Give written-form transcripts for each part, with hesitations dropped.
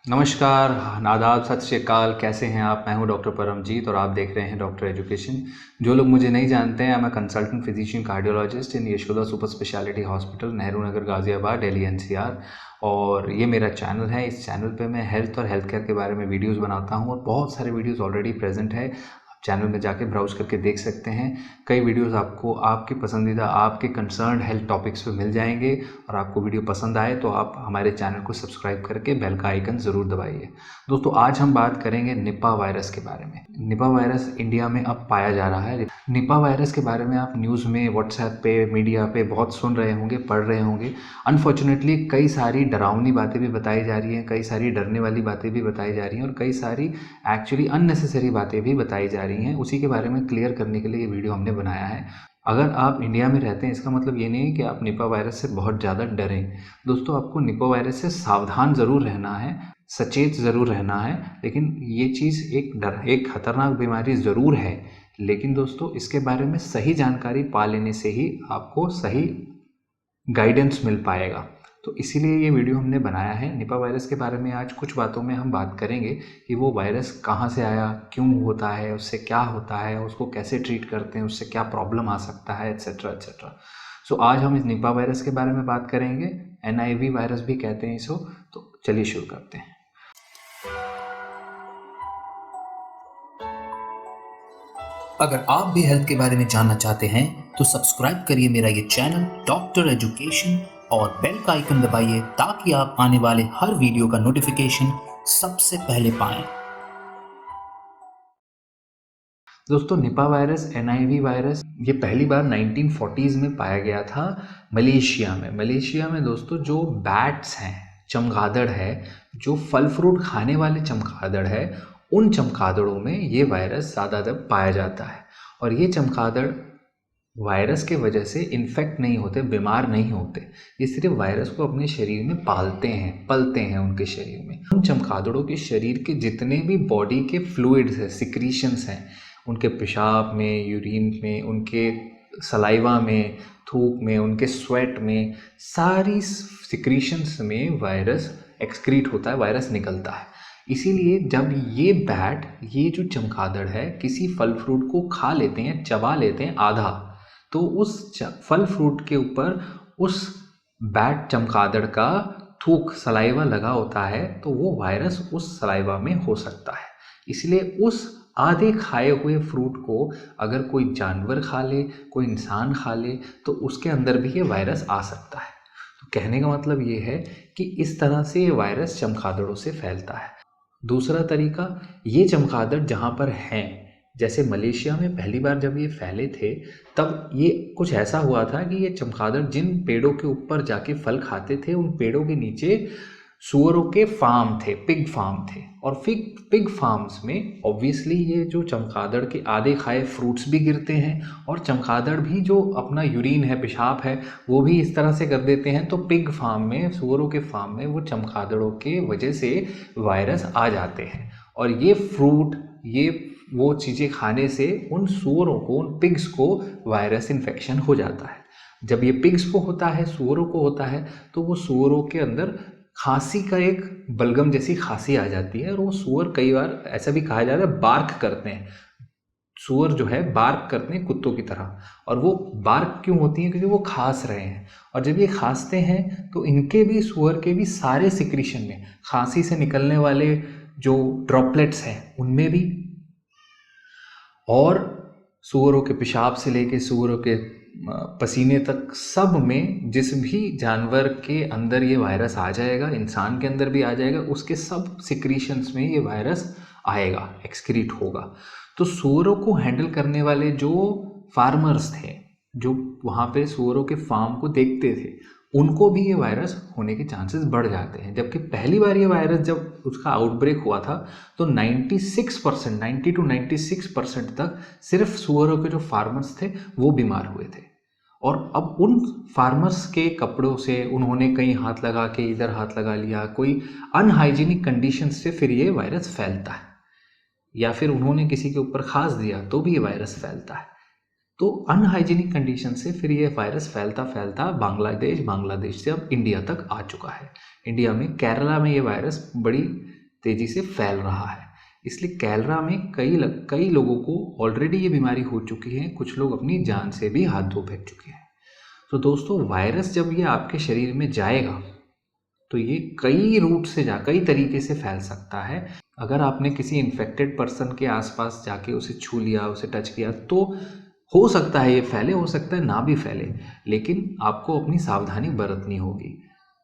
नमस्कार, आदाब, सत श्री अकाल। कैसे हैं आप? मैं हूं डॉक्टर परमजीत और आप देख रहे हैं डॉक्टर एजुकेशन। जो लोग मुझे नहीं जानते हैं, मैं consultant physician cardiologist in Yashoda super speciality hospital, Nehru Nagar, Ghaziabad, Delhi NCR. और ये मेरा चैनल है। इस चैनल पे मैं हेल्थ और हेल्थ केयर के बारे में वीडियोज़ बनाता हूँ और बहुत सारे वीडियोज़ ऑलरेडी प्रेजेंट है। आप चैनल में जाके ब्राउज़ करके देख सकते हैं। कई वीडियोज़ आपको आपके पसंदीदा, आपके कंसर्न हेल्थ टॉपिक्स पे मिल जाएंगे। और आपको वीडियो पसंद आए तो आप हमारे चैनल को सब्सक्राइब करके बेल का आइकन ज़रूर दबाइए। दोस्तों, आज हम बात करेंगे निपा वायरस के बारे में। निपा वायरस इंडिया में अब पाया जा रहा है। निपा वायरस के बारे में आप न्यूज़ में, व्हाट्सएप पे, मीडिया पे बहुत सुन रहे होंगे, पढ़ रहे होंगे। अनफॉर्चुनेटली कई सारी डरावनी बातें भी बताई जा रही हैं, कई सारी डरने वाली बातें भी बताई जा रही हैं और कई सारी एक्चुअली अननेसेसरी बातें भी बताई जा रही हैं। उसी के बारे में क्लियर करने के लिए ये वीडियो हमने बनाया है। अगर आप इंडिया में रहते हैं, इसका मतलब ये नहीं है कि आप निपा वायरस से बहुत ज़्यादा डरें। दोस्तों, आपको निपा वायरस से सावधान ज़रूर रहना है, सचेत ज़रूर रहना है। लेकिन ये चीज़ एक खतरनाक बीमारी ज़रूर है। लेकिन दोस्तों, इसके बारे में सही जानकारी पा लेने से ही आपको सही गाइडेंस मिल पाएगा। तो इसीलिए ये वीडियो हमने बनाया है। निपा वायरस के बारे में आज कुछ बातों में हम बात करेंगे कि वो वायरस कहाँ से आया, क्यों होता है, उससे क्या होता है, उसको कैसे ट्रीट करते हैं, उससे क्या प्रॉब्लम आ सकता है, एट्सेट्रा एट्सेट्रा। सो आज हम इस निपा वायरस के बारे में बात करेंगे। NIV वायरस भी कहते हैं इसको। तो चलिए शुरू करते हैं। अगर आप भी हेल्थ के बारे में जानना चाहते हैं तो सब्सक्राइब करिए मेरा ये चैनल डॉक्टर एजुकेशन और बेल का आइकन दबाइए ताकि आप आने वाले हर वीडियो का नोटिफिकेशन सबसे पहले पाएं। दोस्तों, निपा वायरस, NIV वायरस, ये पहली बार 1940s में पाया गया था मलेशिया में। मलेशिया में दोस्तों, जो बैट्स हैं, चमगादड़ है, जो फल फ्रूट खाने वाले चमगादड़ है, उन चमगादड़ों में ये वायरस ज़्यादातर पाया जाता है। और ये चमगादड़ वायरस के वजह से इन्फेक्ट नहीं होते, बीमार नहीं होते। ये सिर्फ वायरस को अपने शरीर में पालते हैं, पलते हैं उनके शरीर में। उन चमगादड़ों के शरीर के जितने भी बॉडी के फ्लूइड्स हैं, सिक्रीशंस हैं, उनके पेशाब में, यूरिन में, उनके सलाइवा में, थूक में, उनके स्वेट में, सारी सिक्रीशंस में वायरस एक्सक्रीट होता है, वायरस निकलता है। इसीलिए जब ये बैट, ये जो चमगादड़ है, किसी फल फ्रूट को खा लेते हैं, चबा लेते हैं आधा, तो उस फल फ्रूट के ऊपर उस बैट चमगादड़ का थूक, सलाइवा लगा होता है, तो वो वायरस उस सलाइवा में हो सकता है। इसलिए उस आधे खाए हुए फ्रूट को अगर कोई जानवर खा ले, कोई इंसान खा ले, तो उसके अंदर भी ये वायरस आ सकता है। तो कहने का मतलब ये है कि इस तरह से ये वायरस चमगादड़ों से फैलता है। दूसरा तरीका, ये चमगादड़ जहाँ पर हैं, जैसे मलेशिया में पहली बार जब ये फैले थे, तब ये कुछ ऐसा हुआ था कि ये चमगादड़ जिन पेड़ों के ऊपर जाके फल खाते थे, उन पेड़ों के नीचे सुअरों के फार्म थे, पिग फार्म थे। और पिग फार्म्स में ऑब्वियसली ये जो चमगादड़ के आधे खाए फ्रूट्स भी गिरते हैं, और चमगादड़ भी जो अपना यूरिन है, पेशाब है, वो भी इस तरह से कर देते हैं। तो पिग फार्म में, सुअरों के फार्म में वो चमगादड़ों के वजह से वायरस आ जाते हैं। और ये फ्रूट, ये वो चीज़ें खाने से उन सुअरों को, उन पिग्स को वायरस इन्फेक्शन हो जाता है। जब ये पिग्स को होता है, सुअरों को होता है, तो वो सुअरों के अंदर खांसी का एक बलगम जैसी खांसी आ जाती है। और वो सुअर, कई बार ऐसा भी कहा जाता है, बार्क करते हैं। सुअर जो है बार्क करते हैं कुत्तों की तरह। और वो बार्क क्यों होती है? क्योंकि वो खांस रहे हैं। और जब ये खांसते हैं तो इनके भी, सुअर के भी सारे सिक्रीशन में, खांसी से निकलने वाले जो ड्रॉपलेट्स हैं उनमें भी, और सुअरों के पेशाब से लेके सुअरों के पसीने तक, सब में, जिस भी जानवर के अंदर ये वायरस आ जाएगा, इंसान के अंदर भी आ जाएगा, उसके सब सिक्रीशंस में ये वायरस आएगा, एक्सक्रीट होगा। तो सुअरों को हैंडल करने वाले जो फार्मर्स थे, जो वहाँ पे सुअरों के फार्म को देखते थे, उनको भी ये वायरस होने के चांसेस बढ़ जाते हैं। जबकि पहली बार ये वायरस जब उसका आउटब्रेक हुआ था, तो 96%, 90 to 96% तक सिर्फ सुअरों के जो फार्मर्स थे वो बीमार हुए थे। और अब उन फार्मर्स के कपड़ों से उन्होंने कहीं हाथ लगा के, इधर हाथ लगा लिया, कोई अनहाइजीनिक कंडीशन से फिर ये वायरस फैलता है। या फिर उन्होंने किसी के ऊपर खांस दिया तो भी ये वायरस फैलता है। तो अनहाइजीनिक कंडीशन से फिर ये वायरस फैलता फैलता बांग्लादेश से अब इंडिया तक आ चुका है। इंडिया में केरला में ये वायरस बड़ी तेज़ी से फैल रहा है। इसलिए केरला में कई लोगों को ऑलरेडी ये बीमारी हो चुकी है, कुछ लोग अपनी जान से भी हाथ धो बैठ चुके हैं। तो दोस्तों वायरस जब ये आपके शरीर में जाएगा तो ये कई तरीके से फैल सकता है। अगर आपने किसी इन्फेक्टेड पर्सन के आसपास जाके उसे छू लिया, उसे टच किया, तो हो सकता है ये फैले, हो सकता है ना भी फैले, लेकिन आपको अपनी सावधानी बरतनी होगी।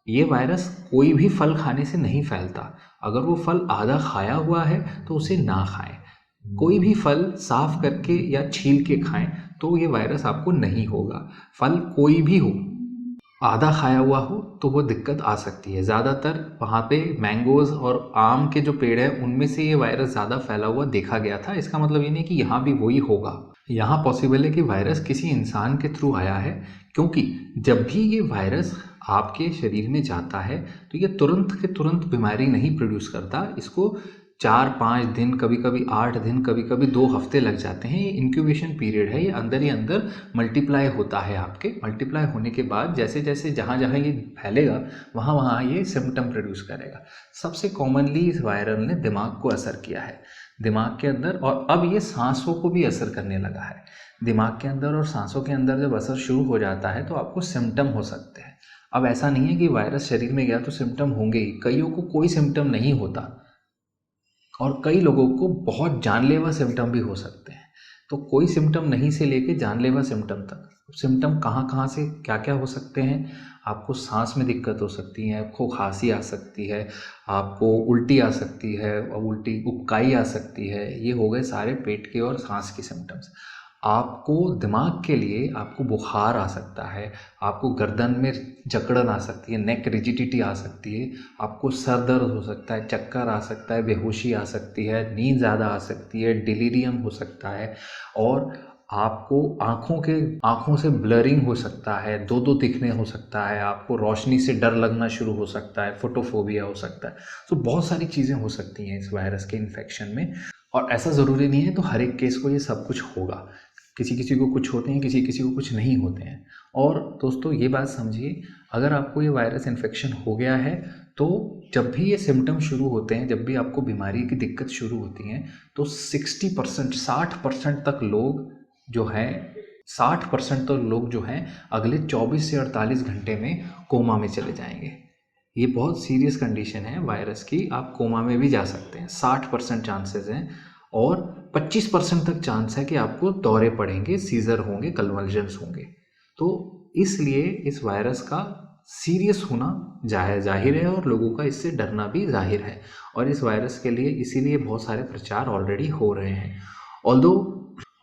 ये वायरस कोई भी फल खाने से नहीं फैलता। अगर वो फल आधा खाया हुआ है तो उसे ना खाएं। कोई भी फल साफ करके या छील के खाएं तो ये वायरस आपको नहीं होगा। फल कोई भी हो, आधा खाया हुआ हो तो वो दिक्कत आ सकती है। ज़्यादातर वहाँ पे मैंगोज़ और आम के जो पेड़ हैं उनमें से ये वायरस ज़्यादा फैला हुआ देखा गया था। इसका मतलब ये नहीं कि यहाँ भी वही होगा। यहाँ पॉसिबल है कि वायरस किसी इंसान के थ्रू आया है, क्योंकि जब भी ये वायरस आपके शरीर में जाता है तो ये तुरंत के तुरंत बीमारी नहीं प्रोड्यूस करता। इसको 4-5 दिन, कभी कभी 8 दिन, कभी कभी 2 हफ्ते लग जाते हैं। ये इंक्यूबेशन पीरियड है। ये अंदर ही अंदर मल्टीप्लाई होता है। आपके मल्टीप्लाई होने के बाद जैसे जैसे जहाँ जहाँ ये फैलेगा वहाँ वहाँ ये सिम्टम प्रोड्यूस करेगा। सबसे कॉमनली इस वायरल ने दिमाग को असर किया है, दिमाग के अंदर, और अब ये सांसों को भी असर करने लगा है। दिमाग के अंदर और सांसों के अंदर जब असर शुरू हो जाता है तो आपको सिम्टम हो सकते हैं। अब ऐसा नहीं है कि वायरस शरीर में गया तो सिम्टम होंगे ही। कईयों को कोई सिम्टम नहीं होता और कई लोगों को बहुत जानलेवा सिम्टम भी हो सकते हैं। तो कोई सिम्टम नहीं से लेके जानलेवा सिम्टम तक, सिम्टम कहाँ कहाँ से क्या क्या हो सकते हैं। आपको सांस में दिक्कत हो सकती है, आपको खांसी आ सकती है, आपको उल्टी आ सकती है, उल्टी उबकाई आ सकती है। ये हो गए सारे पेट के और सांस के सिम्टम्स। आपको दिमाग के लिए आपको बुखार आ सकता है, आपको गर्दन में जकड़न आ सकती है, नेक रिजिडिटी आ सकती है, आपको सर दर्द हो सकता है, चक्कर आ सकता है, बेहोशी आ सकती है, नींद ज़्यादा आ सकती है, डिलीरियम हो सकता है, और आपको आँखों से ब्लरिंग हो सकता है, दो दिखने हो सकता है, आपको रोशनी से डर लगना शुरू हो सकता है, फोटोफोबिया हो सकता है। तो बहुत सारी चीज़ें हो सकती हैं इस वायरस के इन्फेक्शन में, और ऐसा ज़रूरी नहीं है तो हर एक केस को ये सब कुछ होगा। किसी किसी को कुछ होते हैं, किसी किसी को कुछ नहीं होते हैं। और दोस्तों ये बात समझिए, अगर आपको ये वायरस इन्फेक्शन हो गया है तो जब भी ये सिम्टम शुरू होते हैं, जब भी आपको बीमारी की दिक्कत शुरू होती है, तो 60% तक लोग जो हैं 60% तक लोग जो हैं अगले 24 से 48 घंटे में कोमा में चले जाएंगे। ये बहुत सीरियस कंडीशन है वायरस की, आप कोमा में भी जा सकते हैं। 60% चांसेस हैं, और 25% तक चांस है कि आपको दौरे पड़ेंगे, सीजर होंगे, कन्वल्जन्स होंगे। तो इसलिए इस वायरस का सीरियस होना जाहिर है, और लोगों का इससे डरना भी जाहिर है। और इस वायरस के लिए इसीलिए बहुत सारे प्रचार ऑलरेडी हो रहे हैं।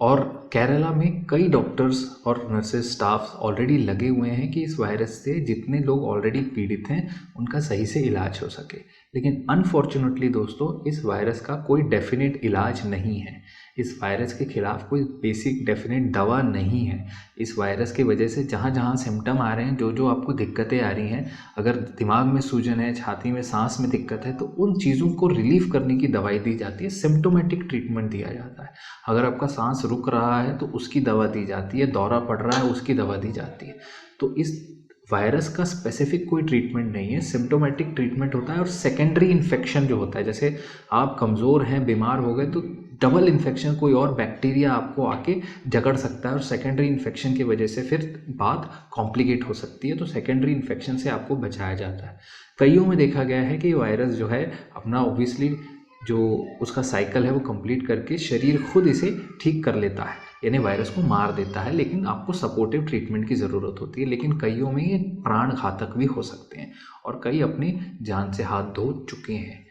और केरला में कई डॉक्टर्स और नर्सेस स्टाफ ऑलरेडी लगे हुए हैं कि इस वायरस से जितने लोग ऑलरेडी पीड़ित हैं उनका सही से इलाज हो सके। लेकिन अनफॉर्चुनेटली दोस्तों, इस वायरस का कोई डेफिनेट इलाज नहीं है। इस वायरस के खिलाफ कोई बेसिक डेफिनेट दवा नहीं है। इस वायरस की वजह से जहाँ जहाँ सिम्टम आ रहे हैं, जो जो आपको दिक्कतें आ रही हैं, अगर दिमाग में सूजन है, छाती में सांस में दिक्कत है, तो उन चीज़ों को रिलीफ करने की दवाई दी जाती है, सिम्टोमेटिक ट्रीटमेंट दिया जाता है। अगर आपका सांस रुक रहा है तो उसकी दवा दी जाती है, दौरा पड़ रहा है उसकी दवा दी जाती है। तो इस वायरस का स्पेसिफिक कोई ट्रीटमेंट नहीं है, सिम्टोमेटिक ट्रीटमेंट होता है। और सेकेंडरी इन्फेक्शन जो होता है, जैसे आप कमज़ोर हैं, बीमार हो गए, तो डबल इन्फेक्शन, कोई और बैक्टीरिया आपको आके जकड़ सकता है, और सेकेंडरी इन्फेक्शन की वजह से फिर बात कॉम्प्लिकेट हो सकती है। तो सेकेंडरी इन्फेक्शन से आपको बचाया जाता है। कईयों में देखा गया है कि वायरस जो है अपना ऑब्वियसली जो उसका साइकिल है वो कंप्लीट करके शरीर खुद इसे ठीक कर लेता है, यानी वायरस को मार देता है, लेकिन आपको सपोर्टिव ट्रीटमेंट की ज़रूरत होती है। लेकिन कईयों में ये प्राण घातक भी हो सकते हैं, और कई अपनी जान से हाथ धो चुके हैं।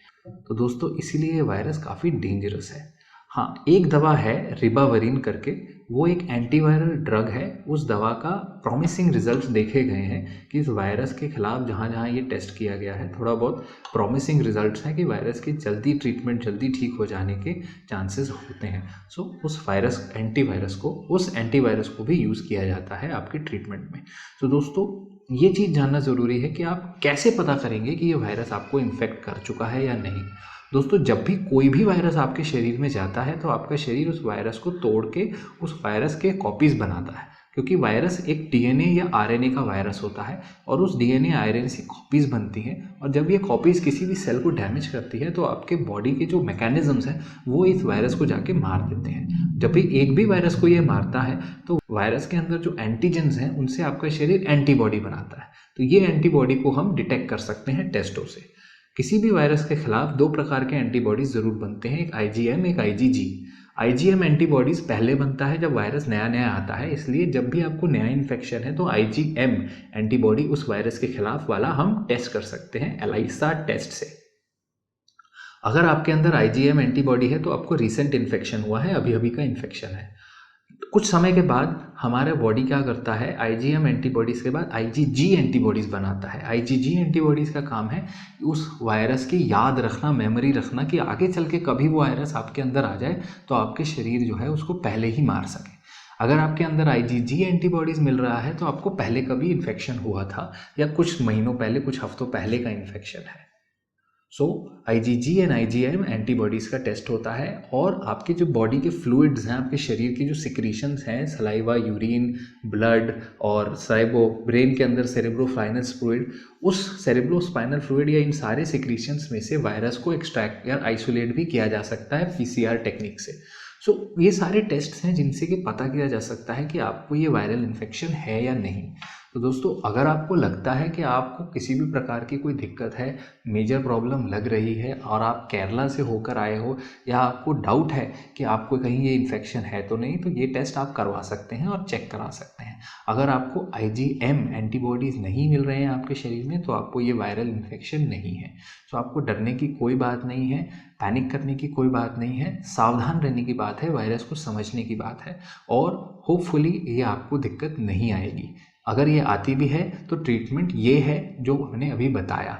तो दोस्तों इसीलिए ये वायरस काफ़ी डेंजरस है। हाँ, एक दवा है रिबाविरिन करके, वो एक एंटीवायरल ड्रग है। उस दवा का प्रॉमिसिंग रिजल्ट्स देखे गए हैं कि इस वायरस के खिलाफ जहाँ जहाँ ये टेस्ट किया गया है, थोड़ा बहुत प्रॉमिसिंग रिजल्ट्स हैं कि वायरस की जल्दी ट्रीटमेंट, जल्दी ठीक हो जाने के चांसेस होते हैं। सो उस एंटीवायरस को भी यूज़ किया जाता है आपके ट्रीटमेंट में। तो दोस्तों ये चीज़ जानना ज़रूरी है कि आप कैसे पता करेंगे कि ये वायरस आपको इन्फेक्ट कर चुका है या नहीं। दोस्तों जब भी कोई भी वायरस आपके शरीर में जाता है तो आपका शरीर उस वायरस को तोड़ के उस वायरस के कॉपीज़ बनाता है, क्योंकि वायरस एक डीएनए या आरएनए का वायरस होता है और उस डीएनए आरएनए से कॉपीज़ बनती हैं और जब ये कॉपीज़ किसी भी सेल को डैमेज करती है तो आपके बॉडी के जो मैकेनिज्म्स हैं वो इस वायरस को जाके मार देते हैं। जब भी एक भी वायरस को ये मारता है तो वायरस के अंदर जो एंटीजेंस हैं उनसे आपका शरीर एंटीबॉडी बनाता है। तो ये एंटीबॉडी को हम डिटेक्ट कर सकते हैं टेस्टों से। किसी भी वायरस के खिलाफ 2 प्रकार के एंटीबॉडीज ज़रूर बनते हैं, एक आईजीएम, एक आईजीजी। आईजीएम एंटीबॉडीज़ पहले बनता है जब वायरस नया नया आता है, इसलिए जब भी आपको नया इन्फेक्शन है तो आईजीएम एंटीबॉडी उस वायरस के खिलाफ वाला हम टेस्ट कर सकते हैं एलाइसा टेस्ट से। अगर आपके अंदर आईजीएम एंटीबॉडी है तो आपको रिसेंट इन्फेक्शन हुआ है, अभी अभी का इन्फेक्शन है। कुछ समय के बाद हमारा बॉडी क्या करता है, आईजीएम एंटीबॉडीज़ के बाद आईजीजी एंटीबॉडीज़ बनाता है। आईजीजी एंटीबॉडीज़ का काम है उस वायरस की याद रखना, मेमोरी रखना कि आगे चल के कभी वो वायरस आपके अंदर आ जाए तो आपके शरीर जो है उसको पहले ही मार सके। अगर आपके अंदर आईजीजी एंटीबॉडीज़ मिल रहा है तो आपको पहले कभी इन्फेक्शन हुआ था या कुछ महीनों पहले, कुछ हफ्तों पहले का इन्फेक्शन है। सो आईजीजी एंड आईजीएम एंटीबॉडीज़ का टेस्ट होता है और आपके जो बॉडी के फ्लूइड्स हैं, आपके शरीर की जो सिक्रीशंस हैं, सलाइवा, यूरिन, ब्लड और ब्रेन के अंदर सेरेब्रोस्पाइनल फ्लूइड, उस सेरेब्रोस्पाइनल फ्लूइड या इन सारे सिक्रीशंस में से वायरस को एक्सट्रैक्ट या आइसोलेट भी किया जा सकता है पीसीआर टेक्निक से। ये सारे टेस्ट्स हैं जिनसे कि पता किया जा सकता है कि आपको ये वायरल इन्फेक्शन है या नहीं। तो दोस्तों, अगर आपको लगता है कि आपको किसी भी प्रकार की कोई दिक्कत है, मेजर प्रॉब्लम लग रही है और आप केरला से होकर आए हो या आपको डाउट है कि आपको कहीं ये इन्फेक्शन है तो नहीं, तो ये टेस्ट आप करवा सकते हैं और चेक करा सकते हैं। अगर आपको आईजीएम एंटीबॉडीज़ नहीं मिल रहे हैं आपके शरीर में तो आपको ये वायरल इन्फेक्शन नहीं है। तो आपको डरने की कोई बात नहीं है, पैनिक करने की कोई बात नहीं है, सावधान रहने की बात है, वायरस को समझने की बात है और होपफुली ये आपको दिक्कत नहीं आएगी। अगर ये आती भी है तो ट्रीटमेंट ये है जो हमने अभी बताया।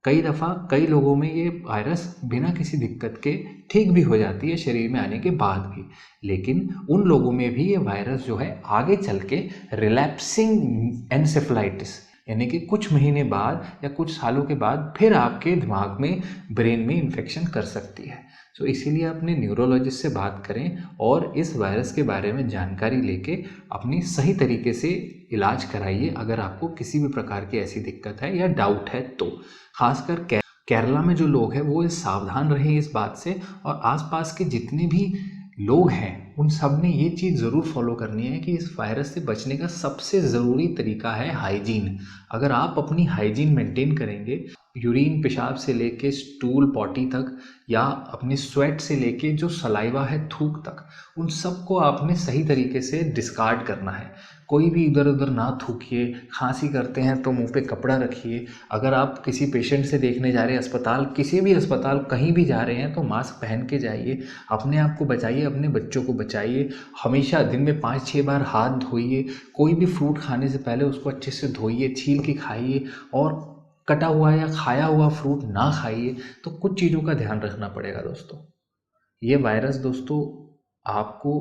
कई दफ़ा कई लोगों में ये वायरस बिना किसी दिक्कत के ठीक भी हो जाती है शरीर में आने के बाद भी, लेकिन उन लोगों में भी ये वायरस जो है आगे चल के रिलैप्सिंग एन्सेफेलाइटिस यानी कि कुछ महीने बाद या कुछ सालों के बाद फिर आपके दिमाग में, ब्रेन में इन्फेक्शन कर सकती है। तो इसीलिए अपने न्यूरोलॉजिस्ट से बात करें और इस वायरस के बारे में जानकारी लेके अपनी सही तरीके से इलाज कराइए अगर आपको किसी भी प्रकार की ऐसी दिक्कत है या डाउट है तो। खासकर केरला में जो लोग हैं वो सावधान रहें इस बात से, और आसपास के जितने भी लोग हैं उन सब ने ये चीज़ ज़रूर फॉलो करनी है कि इस वायरस से बचने का सबसे ज़रूरी तरीका है हाइजीन। अगर आप अपनी हाइजीन मेंटेन करेंगे, यूरिन, पेशाब से लेके स्टूल, पॉटी तक, या अपनी स्वेट से लेके जो सलाइवा है, थूक तक, उन सब को आपने सही तरीके से डिस्कार्ड करना है। कोई भी इधर उधर ना थूकिए। खांसी करते हैं तो मुंह पे कपड़ा रखिए। अगर आप किसी पेशेंट से देखने जा रहे हैं अस्पताल, किसी भी अस्पताल कहीं भी जा रहे हैं तो मास्क पहन के जाइए। अपने आप को बचाइए, अपने बच्चों को बचाइए। हमेशा दिन में 5-6 बार हाथ धोइए। कोई भी फ्रूट खाने से पहले उसको अच्छे से धोइए, छील के खाइए, और कटा हुआ या खाया हुआ फ्रूट ना खाइए। तो कुछ चीज़ों का ध्यान रखना पड़ेगा दोस्तों। ये वायरस दोस्तों आपको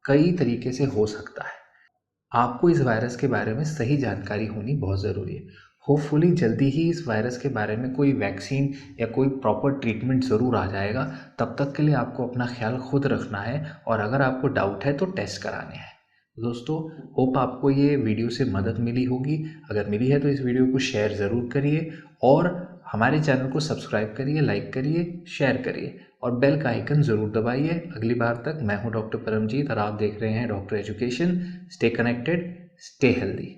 कई तरीके से हो सकता है। आपको इस वायरस के बारे में सही जानकारी होनी बहुत ज़रूरी है। होपफुली जल्दी ही इस वायरस के बारे में कोई वैक्सीन या कोई प्रॉपर ट्रीटमेंट ज़रूर आ जाएगा। तब तक के लिए आपको अपना ख्याल खुद रखना है, और अगर आपको डाउट है तो टेस्ट कराने हैं। दोस्तों, होप आपको ये वीडियो से मदद मिली होगी। अगर मिली है तो इस वीडियो को शेयर ज़रूर करिए और हमारे चैनल को सब्सक्राइब करिए, लाइक करिए, शेयर करिए और बेल का आइकन ज़रूर दबाइए। अगली बार तक मैं हूं डॉक्टर परमजीत और आप देख रहे हैं doctor education. Stay connected, stay healthy.